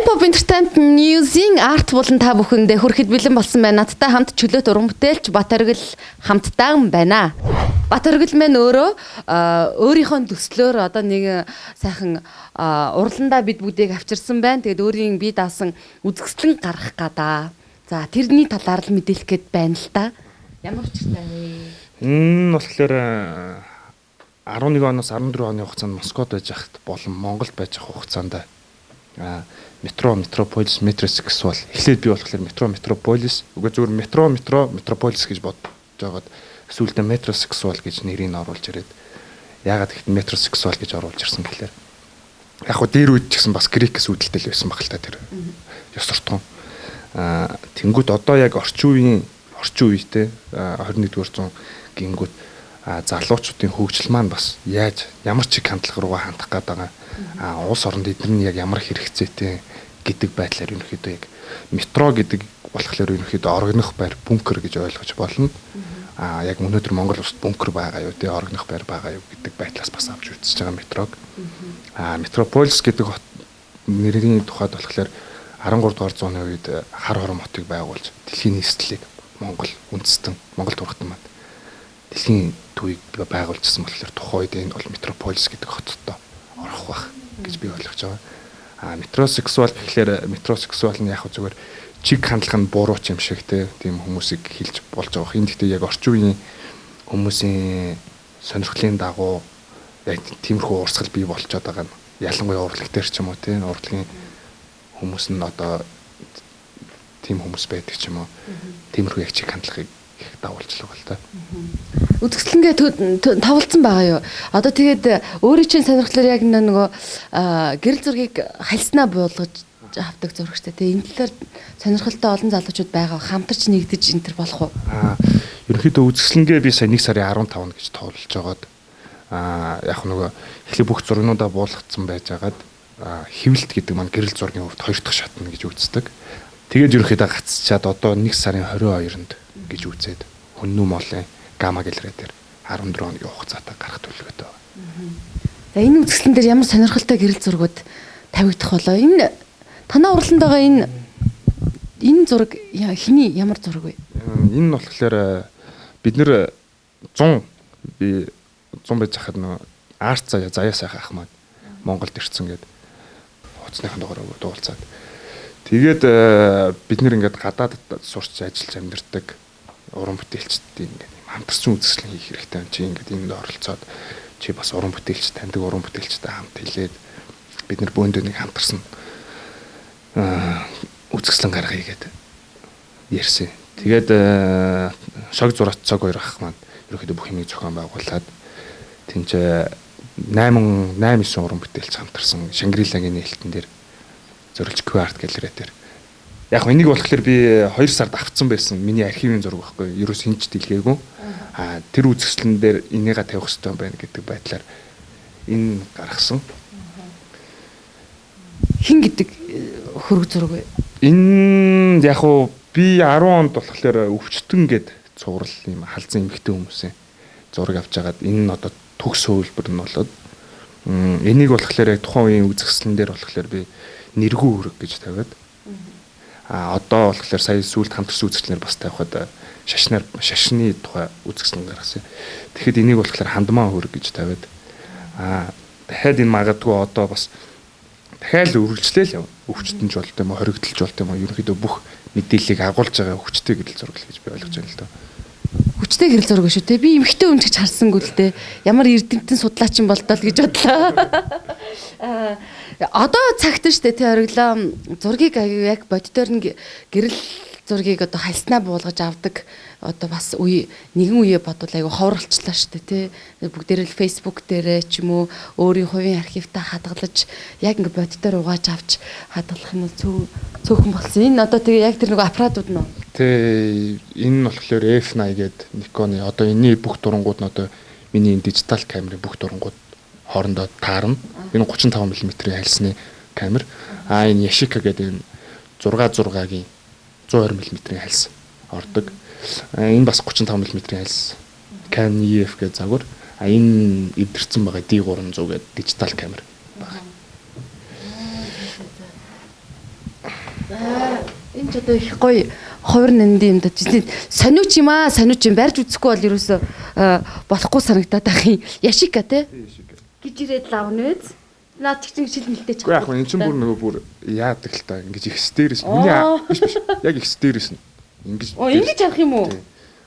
Pop Entertainment News-ийн арт болон та бүхэндээ хүрэхэд бэлэн болсон байна. Надтай хамт чөлөөт уран бүтээлч Бат Оргил хамтдаа байна. Бат Оргил маань өөрөө өөрийнхөө төслөөр одоо нэг сайхан урландаа бид бүдийг авчирсан байна. Тэгээд өөрийн бие даасан үзэсгэлэн гаргах гадаа. За тэрний талаар л мэдээлэх гээд байна л та. Ямар учиртай вэ? Энэ болохоор 11 оноос 14 оны хугацаанд Москвад байж хахад болон Монголд байж хах хугацаанд метрополис метросексуал эхлээд би болохоор метрополис үгүй зүгээр метрополис гэж бодож байгаад сүүлдээ метросексуал гэж нэрийг оруулж ирээд яагаад гэвэл метросексуал гэж оруулж ирсэн гэхээр яг хөө дээр үед ч гэсэн бас грекээс үүдэлтэй л байсан баг л та тэр ёс суртахуун тэнгууд одоо яг орчин үетэй 21-р зуун гингүүд залуучуудын хөгжил маань бас ямар ч хандлага руугаа хандах гээд байгаа улс оронд эдгээр нь яг ямар хэрэгцээтэй гэдэг байдлаар ерөнхийдөө яг метро гэдэг болохоор ерөнхийдөө орогнох байр бункер гэж ойлгож болно. Яг өнөөдөр Монгол улсад бункер байгаа юу тий орогнох байр байгаа юу гэдэг байдлаас бас авч үзэж байгаа метрог. Метрополис гэдэг нэрийн тухайд болохоор 13 дугаар зууны үед хар хором хотыг байгуулж дэлхийн нийслэлийг Монгол үндэстэн Монгол турхтан маань дэлхийн төвийг байгуулжсэн болохоор тухайн үед энэ бол метрополис гэдэг хоттой орох байх гэж би ойлгож байгаа. Метросексуал гэхлээр метросексуал нь яг зүгээр чиг хандлага нь буруу ч юм шиг тийм хүмүүсийг хэлж болж байгаа. Энэ гэхдээ яг орчин үеийн хүмүүсийн сонирхлын дагуу яг тиймэрхүү урсгал бий болчиход байгаа нь ялангуяа урлаг дээр ч юм уу тийм урлагийн хүмүүс нь одоо тийм хүмүүс байдаг ч юм уу. Тиймэрхүү яг чиг хандлагыг их дагуулж л байгаа л та. Үзэсгэлэнгээ тавалцсан байгаа юу? Одоо тэгээд өөрийн чинь сонирхлоор яг нөгөө гэрэл зургийг хальснаа буулгаж авдаг зурагчтай. Тэгээд энэ талаар сонирхолтой олон залуучууд байгаа. Хамтарч нэгдэж энэ төр болох уу? Ерөнхийдөө үзэсгэлэнгээ би сая 1 сарын 15 гэж тоолж байгаад яг нөгөө эхлээ бүх зургнуудаа буулгацсан байжгаад хэвлэлт гэдэг маань гэрэл зургийн хувьд 2 дахь шатна гэж үздэг. Тэгээд ерөнхийдөө гацчаад одоо 1 сарын 22-нд гэж үзээд хүннүү молын гама гэлрээ дээр 14 хоногийн хугацаатай гарах төлөвлөгөөтэй байна. За энэ үзэсгэлэн дээр ямар сонирхолтой гэрэл зургууд тавигдах болоо? Энэ танаа урланд байгаа энэ зураг хэний ямар зураг вэ? Энэ нь болохоор бид нэр 100 байж хахад нөө арт заяа сайхан ах маань Монголд ирсэн гэдэг хуцсныхан дугаараа дуулцаад тэгээд бид нэр ингээд гадаадд сурч ажиллаж амьдардаг уран бүтээлчдийн ингээд хамтарсан үзэсгэлэн хийх хэрэгтэй байна. Чи ингээд энд оролцоод чи бас уран бүтээлч таньдаг уран бүтээлчтэй хамт хэлээд бид нар бөөндөө нэг хамтарсан үзэсгэлэн гаргая гэдэг ярьсан. Тэгээд шог зураач цаг хоёр ах маань ерөөхдөө бүх юмыг зохион байгуулад тэнцээ 8-9 уран бүтээлч хамтарсан Шангрилагийн нээлтэн дээр зөрлж QR гэлрээ дээр. Яг энийг болохоор би 2 сард авцсан байсан. Миний архивын зураг байхгүй. Ерөөс хинч дэлгээгүй. Тэр үзэсгэлэн дээр энийгээ тавих хэрэгтэй байна гэдэг байдлаар энэ гаргасан. Хин гэдэг хөрөг зураг вэ? Энэ яг уу би 10 онд болохоор өвчтөн гэд цуврал юм халзан эмэгтэй хүмүүсийн зураг авч агаад энэ нь одоо төгс хөвлбөр нь болоод энийг болохоор яг тухайн үеийн үзэсгэлэн дээр болохоор би нэргүү хөрөг гэж тавиад одоо болохоор сая сүүлд хамтарсан үзэсгэлэнээр бас тавихад шашны тухай үзэсгэлэн гаргасан. Тэгэхэд энийг болохоор хандмаа хөрөг гэж тавиад дахиад энэ магадгүй одоо бас дахиад үргэлжлээл яв. Өвчтөнж болт юм уу, хоригдолж болт юм уу, ерөнхийдөө бүх мэдээллийг агуулж байгаа хүчтэй гэрэл зураг гэж би ойлгож байна л доо. Хүчтэй гэрэл зураг шүү те. Би эмхтэй хүн гэж харсангүй л те. Ямар эрдэмтэн судлаач юм болдоо л гэж бодлоо. Одоо цагт штэ те ориглоо зургийг яг боддоор нь гэрэл зургийг одоо хальснаа буулгаж авдаг одоо бас нэгэн үе бодвол айгу ховролчлаа штэ те бүгдээрээ л фейсбુક дээрээ ч юм уу өөрийн хувийн архивтаа хадгалж яг ингээ боддоор угааж авч хадгалах юм цөөхөн болсон. Энэ одоо тэгээ яг тэр нэг аппаратууд нь. Тэ энэ нь болохоор F80 гэдэг Nikon-ы одоо энэний бүх дурангууд нь одоо миний дижитал камерын бүх дурангууд хоорондоо таарна. Энэ 35 мм-ийн хальсны камер. Энэ Yashica гэдэг энэ 6-6-гийн 120 мм-ийн хальс ордог. Энэ бас 35 мм-ийн хальс. Canon EF гэж загвар. Энэ эвдэрсэн байгаа D300 гэдэг дижитал камер байна. ч одоо их гоё ховор нандин юм да. Сониуч юм аа, сониуч юм барьж үзэхгүй бол ерөөсө болохгүй санагдаад байх юм. Яшика те. Гэж ирээд лавна үз. Наад ч чинь шил нэлтэй ч. Яг энэ чинь бүр нөгөө бүр яадаг л та ингэж их стэрээс хүний биш яг их стэрээс нь ингэж. Ингэж авах юм уу?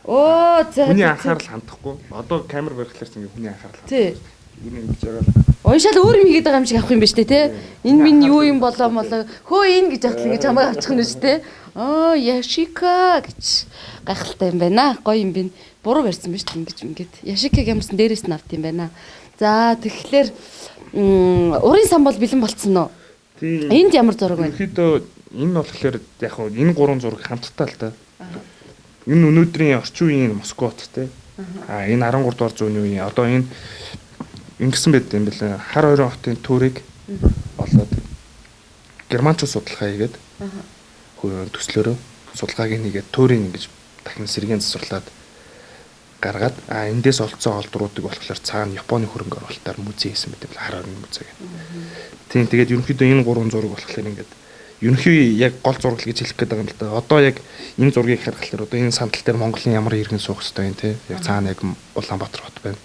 Оо за. Хүний анхаарал хандахгүй. Одоо камер барихлаар чинь хүний анхаарал. Тий. Юу ингэж яагаад. Уншаал өөр юм хийгээд байгаа юм шиг авах юм ба штэ те. Энэ минь юу юм болоо молоо. Хөө энэ гэж ахлаа гэж хамаа авчих нь штэ. Оо яшика гэж гайхалтай юм байна. Гоё юм бин. Буруу барьсан ба штэ ингэж. Яшикаг ямарсан дээрээс нь авт юм байна. За тэгэхээр урын сан бол бэлэн болцсон уу? Тийм. Энд ямар зураг байна? Ихэд энэ болохоор яг хөө энэ гурван зураг хамтдаа л та. Энэ өнөөдрийн орчин үеийн Москвот те. Энэ 13 дугаар зууны үеийн одоо энэ ингэсэн байд юм бэлээ. Хар хоёрын хотын төрийг олоод германчууд судалгаа хийгээд төслөөрөө судалгааг нэгээд төрийн ингэж дахин сэргийн засварлаад гаргаад эндээс олцсон олдруудыг болохоор цаана Японы хөрөнгө оруулалтаар музей хийсэн байт юм бэлээ. Хар хоёрын музей. Тийм тэгээд ерөнхийдөө энэ гурван зураг болохоор ингээд ерөнхий яг гол зураг гэж хэлэх гээд байгаа юм л да. Одоо яг энэ зургийг харахаар одоо энэ сандал дээр Монголын ямар иргэн суух хэвтэй юм те. Яг цаана яг Улаанбаатар хот байна.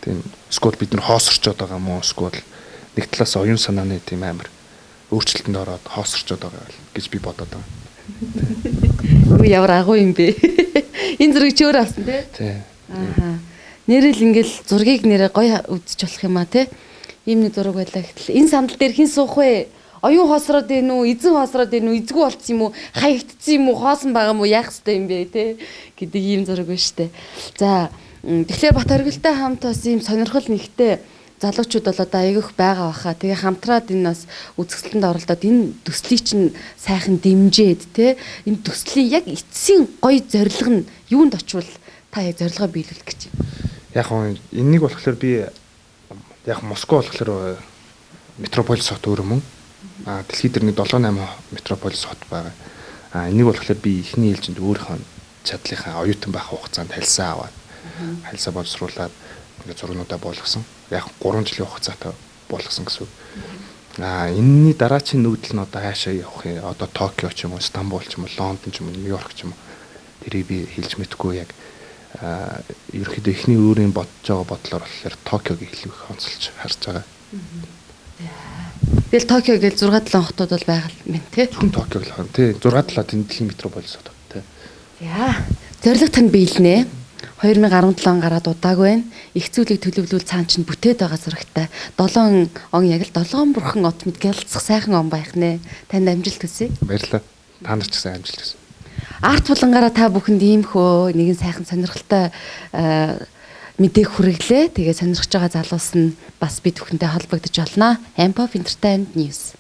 Тийм скол бид нар хоосорчод байгаа мó скол нэг талаас оюун санааны тийм амар өөрчлөлтөнд ороод хоосорчод байгаа гэж би бодоод байгаа. Юу ямар агуу юм бэ? Энэ зургийг ч өөр авсан тий? Тий. Аа. Нэрэл ингээл зургийг нэрээ гоё үзэж болох юм а тий? Ийм нэг зураг байлаа гэтэл энэ сандал дээр хэн суух вэ? Оюун хоосроод ийн үү? Эзэн хоосроод ийн үү? Эзгүй болцсон юм уу? Хаягдсан юм уу? Хоосон байгаа юм уу? Яах ёстой юм бэ тий? Гэдэг ийм зураг байна штэ. За тэгэхээр Бат оргилтай хамт бас ийм сонирхол нэгтэй залуучууд бол одоо аягүйх байгаа баха. Тэгээ хамтраад энэ бас үзэсгэлэнт оролдоод энэ төслийг чинь сайхан дэмжээд те энэ төслийн яг эцсийн гоё зорилго нь юунд очивол та яг зорилгоо биелүүлэх гэж юм. Яг энэнийг болохоор би яг Москва болохоор метрополис хот өөр юм. Дэлхийд дээр нэг 7-8 метрополис хот байгаа. Энийг болохоор би эхний ээлжинд өөрийнхөө чадлынхаа оюутан байх хугацаанд хэлсэн аваад хайлсаа боловсруулад ингээд зургуудаа болгосон. Яг 3 жилийн хугацаатай болгосон гэсэн. Энэний дараачийн нүүдэл нь одоо хаашаа явах юм? Одоо Токио ч юм уу, Стамбул ч юм уу, Лондон ч юм уу, Нью-Йорк ч юм уу. Тэрийг би хэлж мэдэхгүй яг ерөөхдөө эхний өөрийн бодож байгаа бодлоор болохоор Токиог илүү их онцолж харж байгаа. Тэгэл Токио гэж 6-7 хотууд бол байгаа юм тий. Зөвхөн Токиог л хаана тий 6-7 тэнд дэлхийн метрополис хот тий. За зорилго тань биелнэ. 2017 гараад удаагүй байна. Их зүйлийг төлөвлөвөл цаан чинь бүтээд байгаа зурагтай. 7 он яг л 7 бурхан от мэд гялцах сайхан он байх нэ. Танд амжилт хүсье. Баярлалаа. Та нар ч гэсэн амжилт хүсье. Арт булангаараа та бүхэнд иймхөө нэгэн сайхан сонирхолтой мэдээг хүргэлээ. Тэгээ сонирхож байгаа залуус нь бас бид бүхэнтэй холбогдож олно. Amp of Entertainment News.